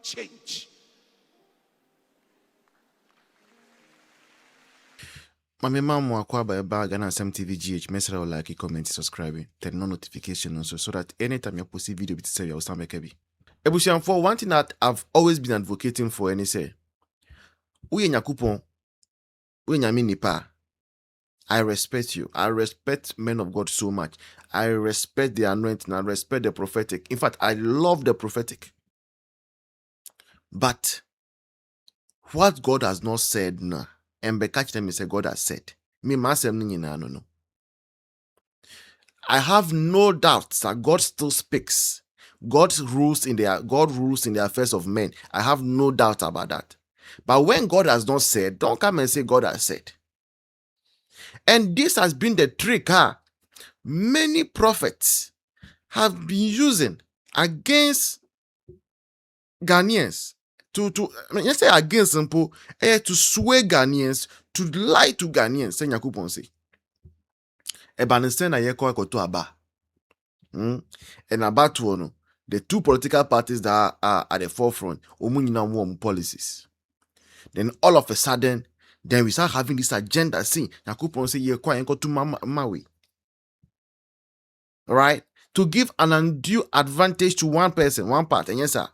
change. Mami mamu akwa ba Ghana TV GH mesra like, comment, subscribe, turn on notification also so that anytime you post a video bit say you will make be. Ebusian, for one thing that I've always been advocating for any say. Uye nyakupon, uye nyami nipa. I respect you. I respect men of God so much. I respect the anointing. I respect the prophetic. In fact, I love the prophetic. But what God has not said now, and be catch them say God has said. Me myself no. I have no doubt that God still speaks. God rules in the affairs of men. I have no doubt about that. But when God has not said, don't come and say God has said. And this has been the trick, many prophets have been using against Ghanaians let's say against simple to sway Ghanaians, to lie to Ghanaians. Say Nyakupon say. Ebanisten ayeko akoto aba. And about one, the two political parties that are at the forefront, omunyina policies. Then all of a sudden, then we start having this agenda. See, Nyakupon say ye kwa enko to mawi. Right? To give an undue advantage to one person, one part, and yes, sir.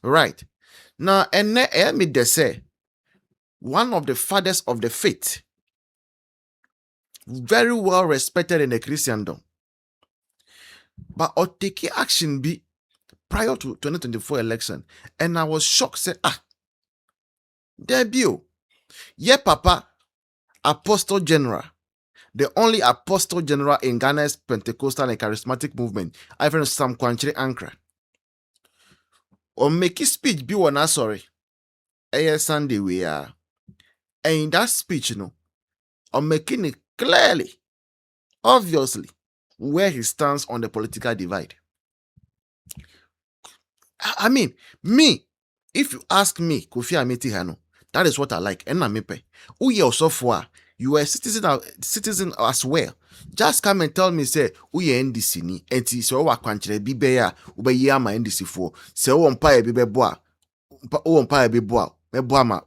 Right. Now, and me they say, one of the fathers of the faith, very well respected in the Christendom, but or take action be prior to 2024 election, and I was shocked. Say, debut, yeah, Papa, Apostle General, the only Apostle General in Ghana's Pentecostal and Charismatic movement, I've Sam Kwanchiri Ankara. Or make his speech be one sorry. Sunday we are. And in that speech, or making it clearly, obviously, where he stands on the political divide. I mean, me, if you ask me, Kofi Ameti Hano, that is what I like. And Namepe, uye osofwa, you are a citizen as well. Just come and tell me, say, uye NDC ni, enti se owa kwanchire bibe ya, ube yama NDC for, se owa mpaye bibe boa, owa mpaye bibe boa, ube ma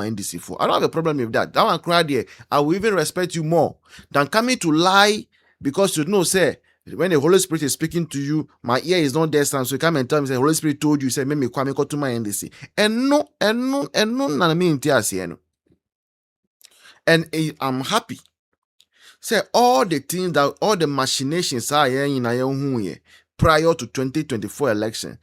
NDC for. I don't have a problem with that. That one cry there, I will even respect you more than coming to lie because you know, say, when the Holy Spirit is speaking to you, my ear is not there, so you come and tell me, say, Holy Spirit told you, say, me kwame ko to my NDC. And no, na me inti. And I'm happy. Say all the things that all the machinations are in prior to 2024 election.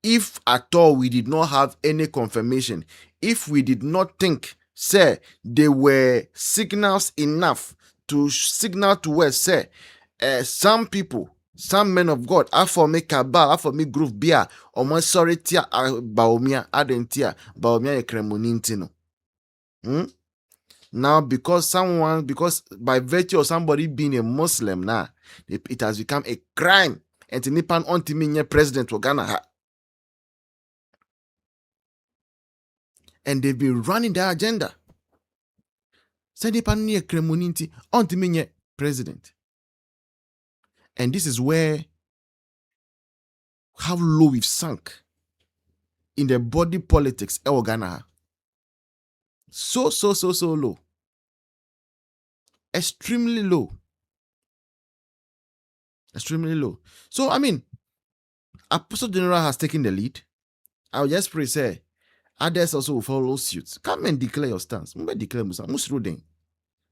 If at all we did not have any confirmation, if we did not think, say, there were signals enough to signal to us, say, some people, some men of God, after me kabal, after me groove beer, or my sorry tia Bawumia, adentia, Bawumia ekremonintino. Now, because by virtue of somebody being a Muslim now, it has become a crime. And to Nipan on president of Ghana. And they've been running their agenda. Say Nipan near Cremoninti on president. And this is where how low we've sunk in the body politics of Ghana. So low. Extremely low. Extremely low. So, I mean, Apostle General has taken the lead. I'll just pray, say, others also will follow suit. Come and declare your stance. Declare Musa.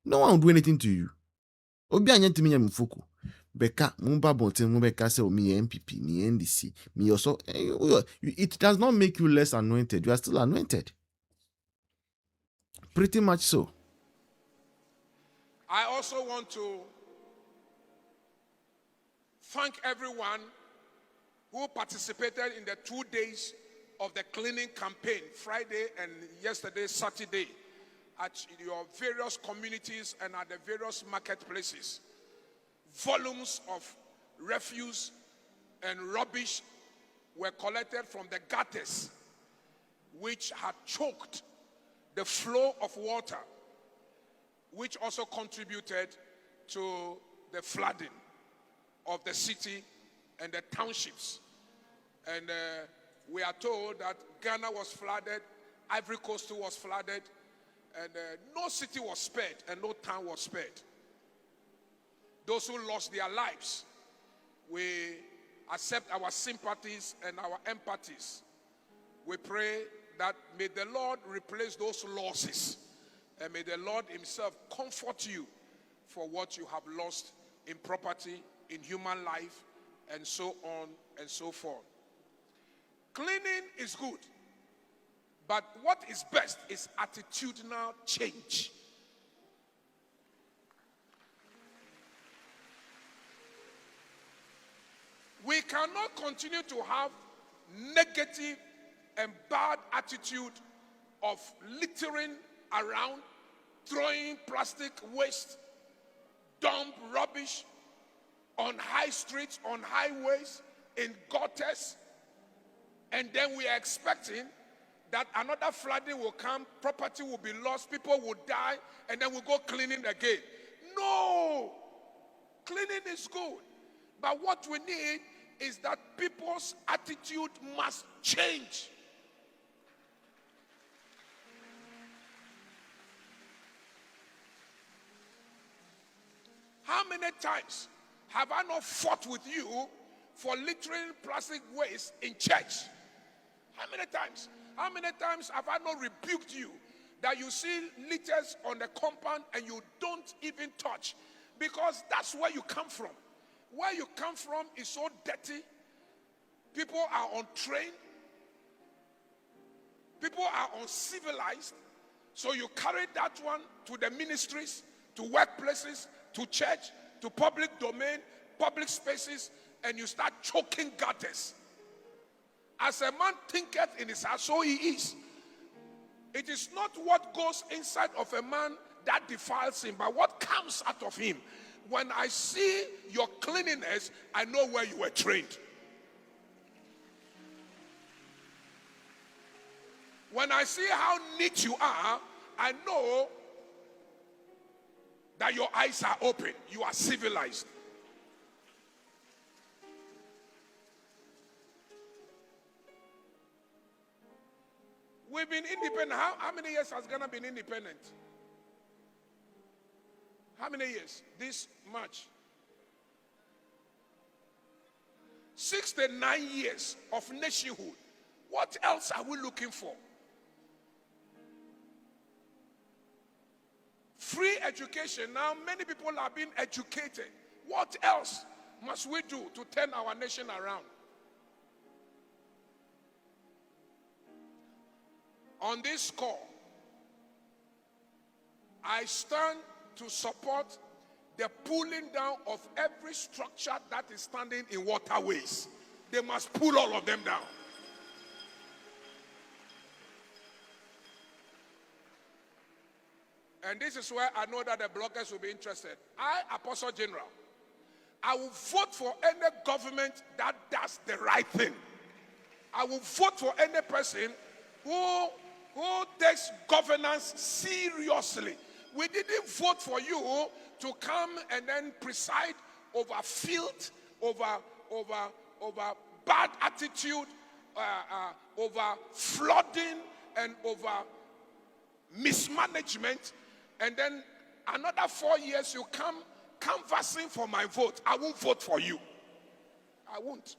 No one will do anything to you. Obi anyenti minya mfuku. Beka mumba bonte mumbeka say me MPP, me NDC, me also. It does not make you less anointed. You are still anointed. Pretty much so. I also want to thank everyone who participated in the 2 days of the cleaning campaign, Friday and yesterday, Saturday, at your various communities and at the various marketplaces. Volumes of refuse and rubbish were collected from the gutters, which had choked the flow of water, which also contributed to the flooding of the city and the townships. And We are told that Ghana was flooded, Ivory Coast too was flooded, and no city was spared and no town was spared. Those who lost their lives, we accept our sympathies and our empathies. We pray that may the Lord replace those losses, and may the Lord himself comfort you for what you have lost in property, in human life, and so on and so forth. Cleaning is good, but what is best is attitudinal change. We cannot continue to have negative and bad attitude of littering around, throwing plastic waste, dump rubbish on high streets, on highways, in gutters, and then we are expecting that another flooding will come, property will be lost, people will die, and then we'll go cleaning again. No! Cleaning is good. But what we need is that people's attitude must change. How many times have I not fought with you for littering plastic waste in church? How many times? How many times have I not rebuked you that you see litters on the compound and you don't even touch? Because that's where you come from. Where you come from is so dirty. People are untrained. People are uncivilized. So you carry that one to the ministries, to workplaces, to church, to public domain, public spaces, and you start choking gutters. As a man thinketh in his heart, so he is. It is not what goes inside of a man that defiles him, but what comes out of him. When I see your cleanliness, I know where you were trained. When I see how neat you are, I know that your eyes are open. You are civilized. We've been independent. How many years has Ghana been independent? How many years? This much. 69 years of nationhood. What else are we looking for? Free education. Now many people are being educated. What else must we do to turn our nation around? On this score, I stand to support the pulling down of every structure that is standing in waterways. They must pull all of them down. And this is where I know that the bloggers will be interested. I, Apostle General, I will vote for any government that does the right thing. I will vote for any person who takes governance seriously. We didn't vote for you to come and then preside over filth, over bad attitude, over flooding, and over mismanagement. And then another 4 years you come canvassing for my vote. I won't vote for you. I won't.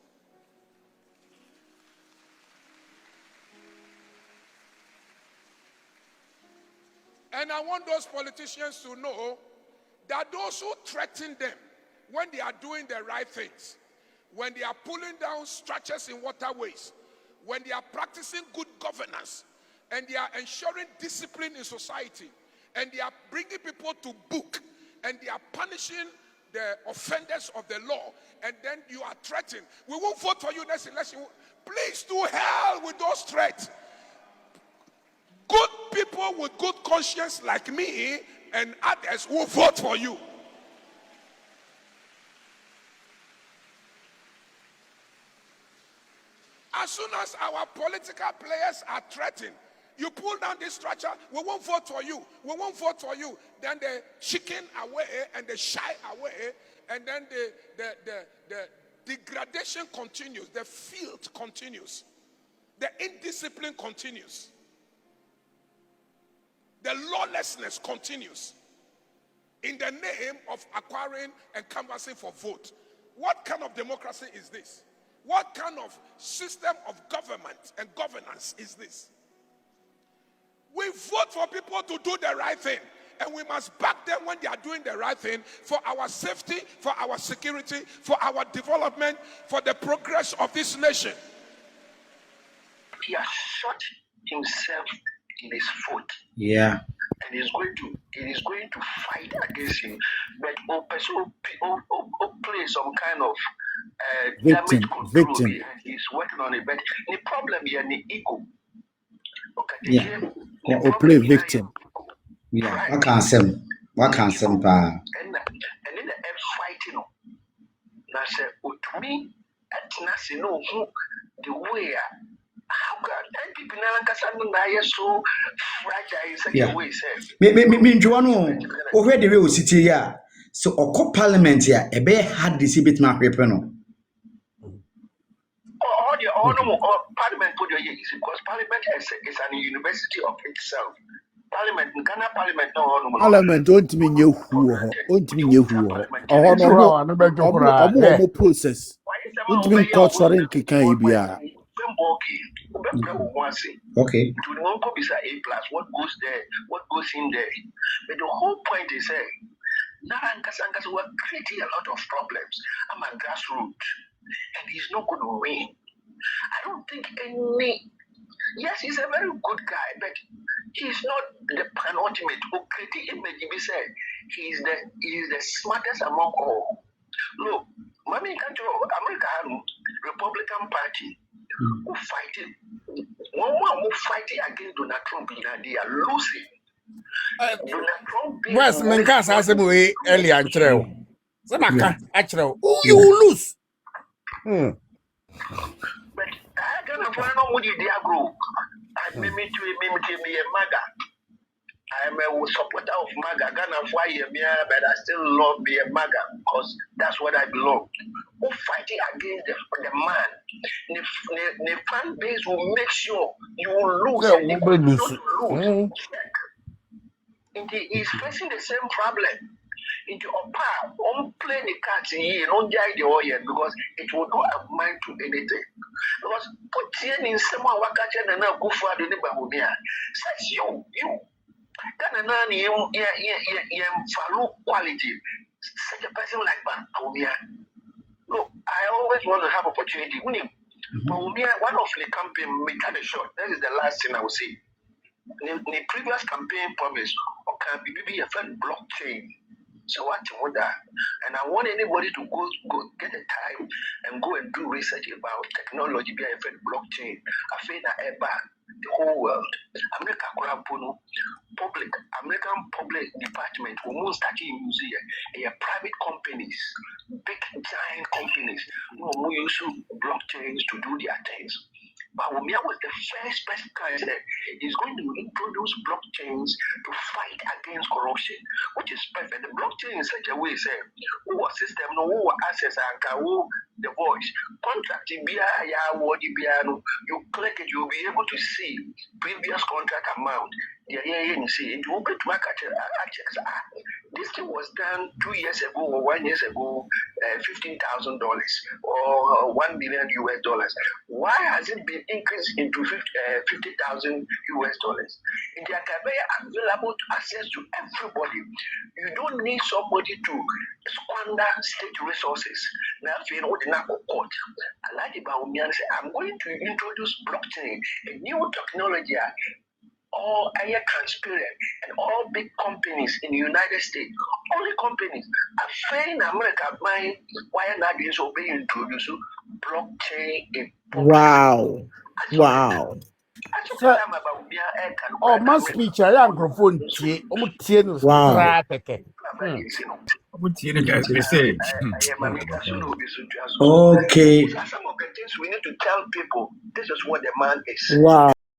And I want those politicians to know that those who threaten them when they are doing the right things, when they are pulling down structures in waterways, when they are practicing good governance, and they are ensuring discipline in society, and they are bringing people to book, and they are punishing the offenders of the law, and then you are threatened. We won't vote for you next election. Please do hell with those threats. Good people with good conscience like me and others will vote for you. As soon as our political players are threatened, you pull down this structure, we won't vote for you. We won't vote for you. Then they chicken away and they shy away, and then the degradation continues. The filth continues. The indiscipline continues. The lawlessness continues in the name of acquiring and canvassing for vote. What kind of democracy is this? What kind of system of government and governance is this? We vote for people to do the right thing, and we must back them when they are doing the right thing for our safety, for our security, for our development, for the progress of this nation. He has shot himself in his foot. Yeah. And he is going to fight against him. But also play some kind of victim. And he's working on it. But the problem here is the ego. Okay, yeah. Or play victim. Yeah. What can't say? And in the fighting, I said, to me, that's not the way. How can people now so fragile in such a way? Me Joano, over the real city here. So a parliament here, a bear had this bit my paper no. All parliament put your ears because parliament is an university of itself. Parliament, Ghana Parliament, no. Parliament don't mean you who. Oh, process. Don't mean courts are in Kikabia. Okay. What goes there, what goes in there. But the whole point is Narankasangas were creating a lot of problems. I'm a grassroots, and he's not going to win. I don't think any. Yes, he's a very good guy, but he's not the penultimate. He said he's the smartest among all. Look, Mami American Republican Party who fighting. One who fighting against Donald Trump, they are losing. Donald Trump. West Menkas has a way earlier. Actually, you lose. But I don't know what they are grow. I me a MAGA. I am a supporter of MAGA. Ghana why but I still love me a MAGA because that's what I belong. Who fighting against the man? The fan base will make sure you will lose. And you will not lose. He's facing the same problem. Into a play the cards here, don't die the oil because it will not amount to anything. Because put in someone wakacha and now go for the Bawumia. Says you. Kananani follow quality. Such a person like Bawumia. Look, I always want to have opportunity. Bawumia, one of the campaign we cut a shot. That is the last thing I will say. The previous campaign promised can be a friend blockchain. So what you want that? And I want anybody to go get a time and go and do research about technology, blockchain. I feel that the whole world. American public department will start using private companies, big giant companies who use blockchains to do their things. Bawumia was the first person that said he's going to introduce blockchains to fight against corruption, which is perfect. The blockchain in such a way, say, who was system, no, who access and who the voice, contract you click it, you'll be able to see previous contract amount. You see, it will be to market. This thing was done 2 years ago or 1 year ago, $15,000 or $1 million US. Why has it been increased into $50,000 US? It is available to access to everybody. You don't need somebody to squander state resources. Now, if you know the court, I like about me and say, I'm going to introduce blockchain, a new technology. All are transparent, and all big companies in the United States, only companies are failing America buying why are not being introduced blockchain. Wow. Oh, my speech, I am microphone. Wow. Okay. Some of the things we need to tell people, this is what the man is. Wow.